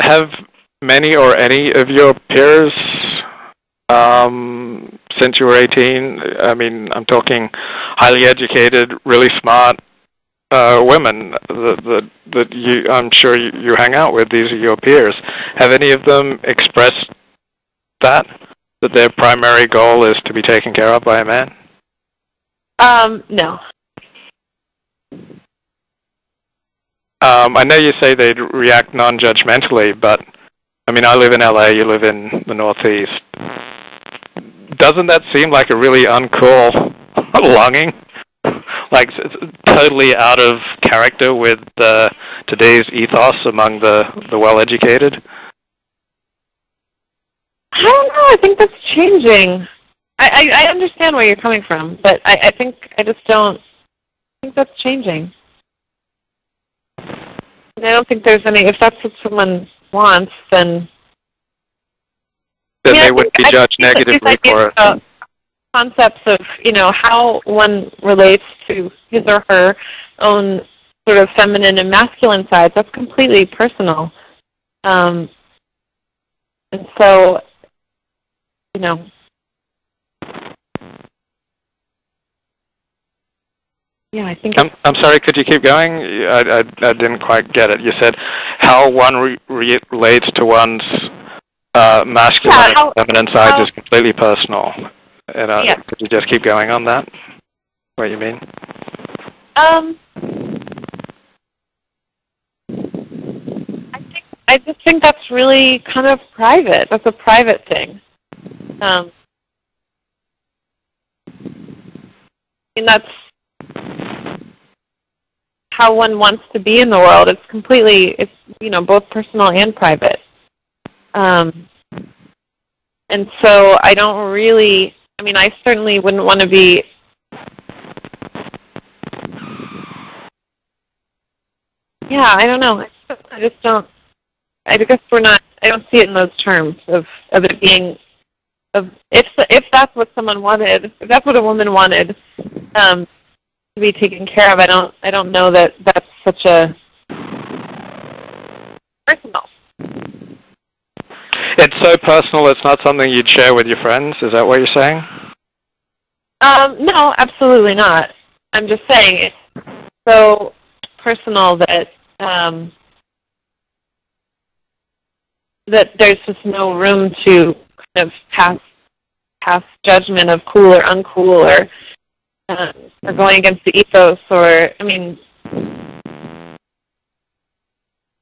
have many or any of your peers, since you were 18, I mean, I'm talking highly educated, really smart women that I'm sure you hang out with. These are your peers. Have any of them expressed that their primary goal is to be taken care of by a man? No. I know you say they'd react non-judgmentally, but I mean, I live in LA, you live in the Northeast. Doesn't that seem like a really uncool longing? Like, it's totally out of character with today's ethos among the well-educated? I don't know. I think that's changing. I understand where you're coming from, but I think I just don't think that's changing. I don't think there's any, if that's what someone wants, then they would be judged negatively for it. Concepts of, how one relates to his or her own sort of feminine and masculine sides, that's completely personal. And so, yeah, I think... I'm sorry, could you keep going? I didn't quite get it. You said how one relates to one's masculine and feminine side is completely personal. And could you just keep going on that? What you mean? I just think that's really kind of private. That's a private thing. And that's how one wants to be in the world. It's completely, both personal and private. And so I don't really, I certainly wouldn't want to be, I don't know. I just don't, I guess I don't see it in those terms of it being, if that's what someone wanted, if that's what a woman wanted, to be taken care of, I don't know that that's such a personal. It's so personal, it's not something you'd share with your friends? Is that what you're saying? No, absolutely not. I'm just saying it's so personal that that there's just no room to kind of pass judgment of cool or uncool or going against the ethos or,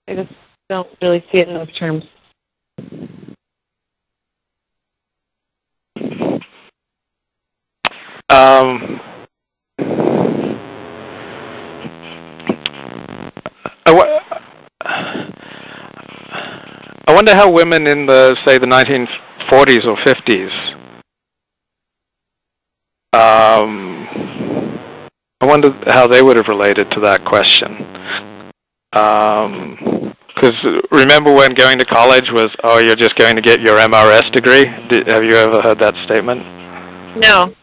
I just don't really see it in those terms. I wonder how women in the 1940s or 50s, I wonder how they would have related to that question. Because remember when going to college was, you're just going to get your MRS degree? Have you ever heard that statement? No.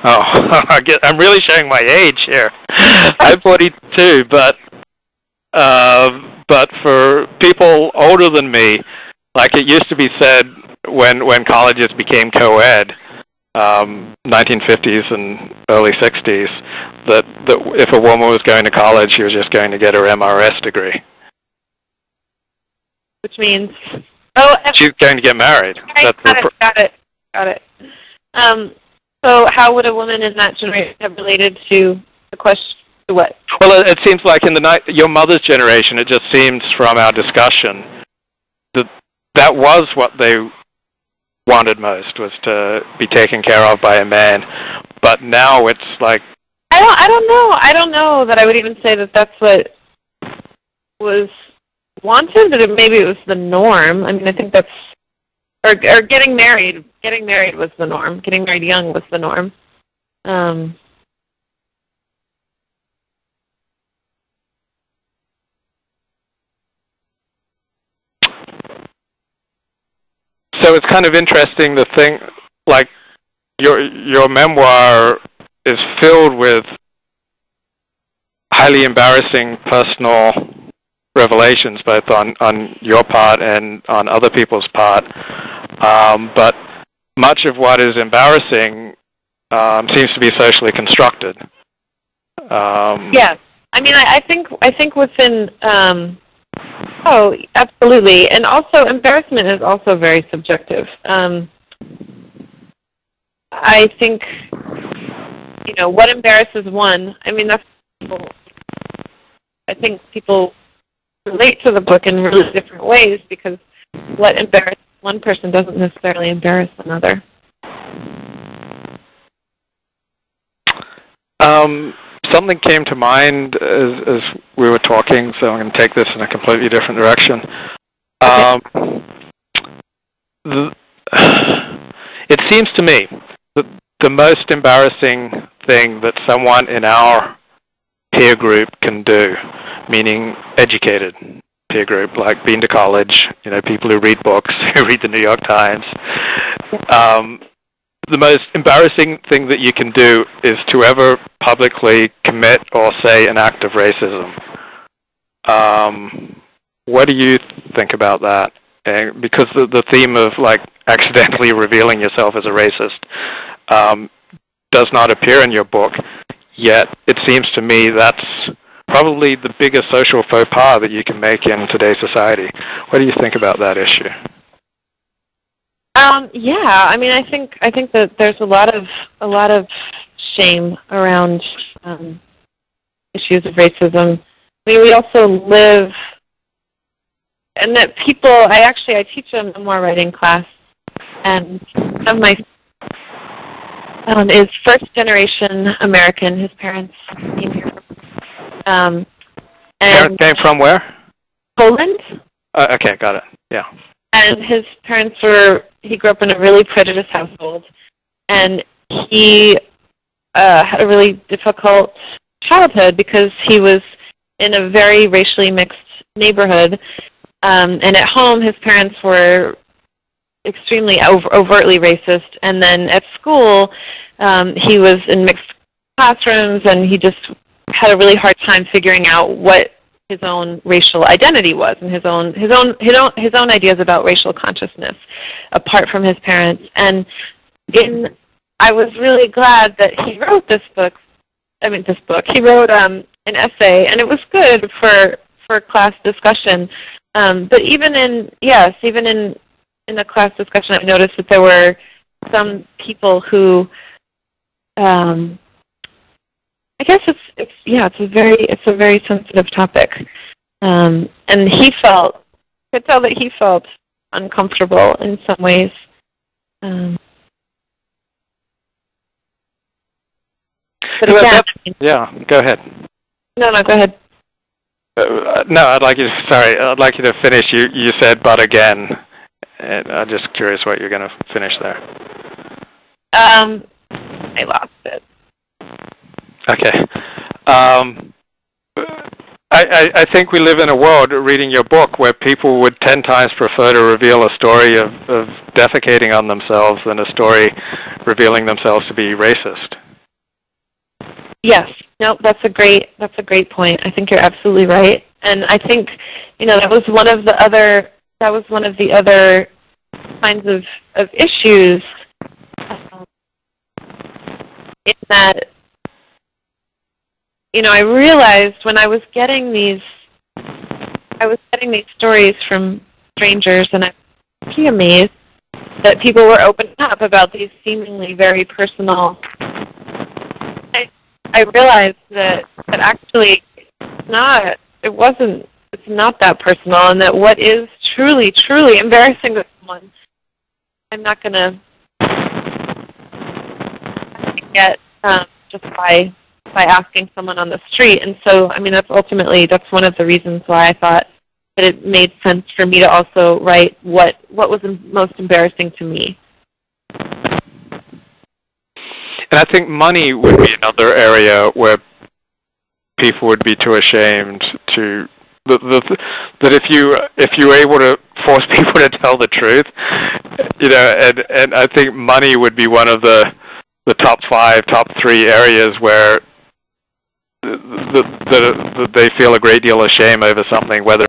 Oh, I'm really showing my age here. I'm 42, but for people older than me, like it used to be said when colleges became co-ed, 1950s and early 60s, that if a woman was going to college, she was just going to get her MRS degree. Which means, she's going to get married. Got it. So how would a woman in that generation have related to the question? To what? Well, it seems like in your mother's generation, it just seems from our discussion that was what they wanted most, was to be taken care of by a man. But now it's like... I don't know. I don't know that I would even say that that's what was wanted, that maybe it was the norm. I think that's... Or getting married. Getting married was the norm. Getting married young was the norm. So it's kind of interesting to think, like, your memoir is filled with highly embarrassing personal revelations, both on your part and on other people's part. But much of what is embarrassing seems to be socially constructed. Yes, I mean, I think within. Oh, absolutely, and also embarrassment is also very subjective. I think, what embarrasses one. I mean, I think people relate to the book in really different ways because what embarrasses one person doesn't necessarily embarrass another. Something came to mind as we were talking, so I'm going to take this in a completely different direction. It seems to me that the most embarrassing thing that someone in our peer group can do, meaning educated peer group, like been to college, people who read books, who read the New York Times, the most embarrassing thing that you can do is to ever publicly commit or say an act of racism. What do you think about that? Because the theme of accidentally revealing yourself as a racist does not appear in your book, yet it seems to me that's probably the biggest social faux pas that you can make in today's society. What do you think about that issue? Yeah, I mean, I think that there's a lot of shame around issues of racism. I mean, we also live, and that people. I teach a memoir writing class, and one of my is first generation American. His parents came here. And Came from where? Poland. Okay, got it. Yeah. And his parents he grew up in a really prejudiced household, and he had a really difficult childhood because he was in a very racially mixed neighborhood. And at home, his parents were extremely overtly racist. And then at school, he was in mixed classrooms, and he just had a really hard time figuring out what his own racial identity was, and his own ideas about racial consciousness, apart from his parents. And I was really glad that he wrote this book. He wrote an essay, and it was good for class discussion. But even in the class discussion, I noticed that there were some people who, I guess it's a very sensitive topic, and I could tell that he felt uncomfortable in some ways. But again, yeah, go ahead. No, go ahead. No, I'd like you to finish. You said, but again, and I'm just curious what you're going to finish there. I lost it. Okay. I think we live in a world, reading your book, where people would 10 times prefer to reveal a story of defecating on themselves than a story revealing themselves to be racist. Yes. No, that's a great point. I think you're absolutely right. And I think, that was one of the other kinds of issues in that, I realized when I was getting these stories from strangers, and I was pretty amazed that people were opening up about these seemingly very personal. I realized that actually it's not that personal, and that what is truly, truly embarrassing to someone, I'm not going to get just by asking someone on the street. And so, I mean, that's one of the reasons why I thought that it made sense for me to also write what was most embarrassing to me. And I think money would be another area where people would be too ashamed to that if you were able to force people to tell the truth, and I think money would be one of the top 3 areas where they feel a great deal of shame over something, whether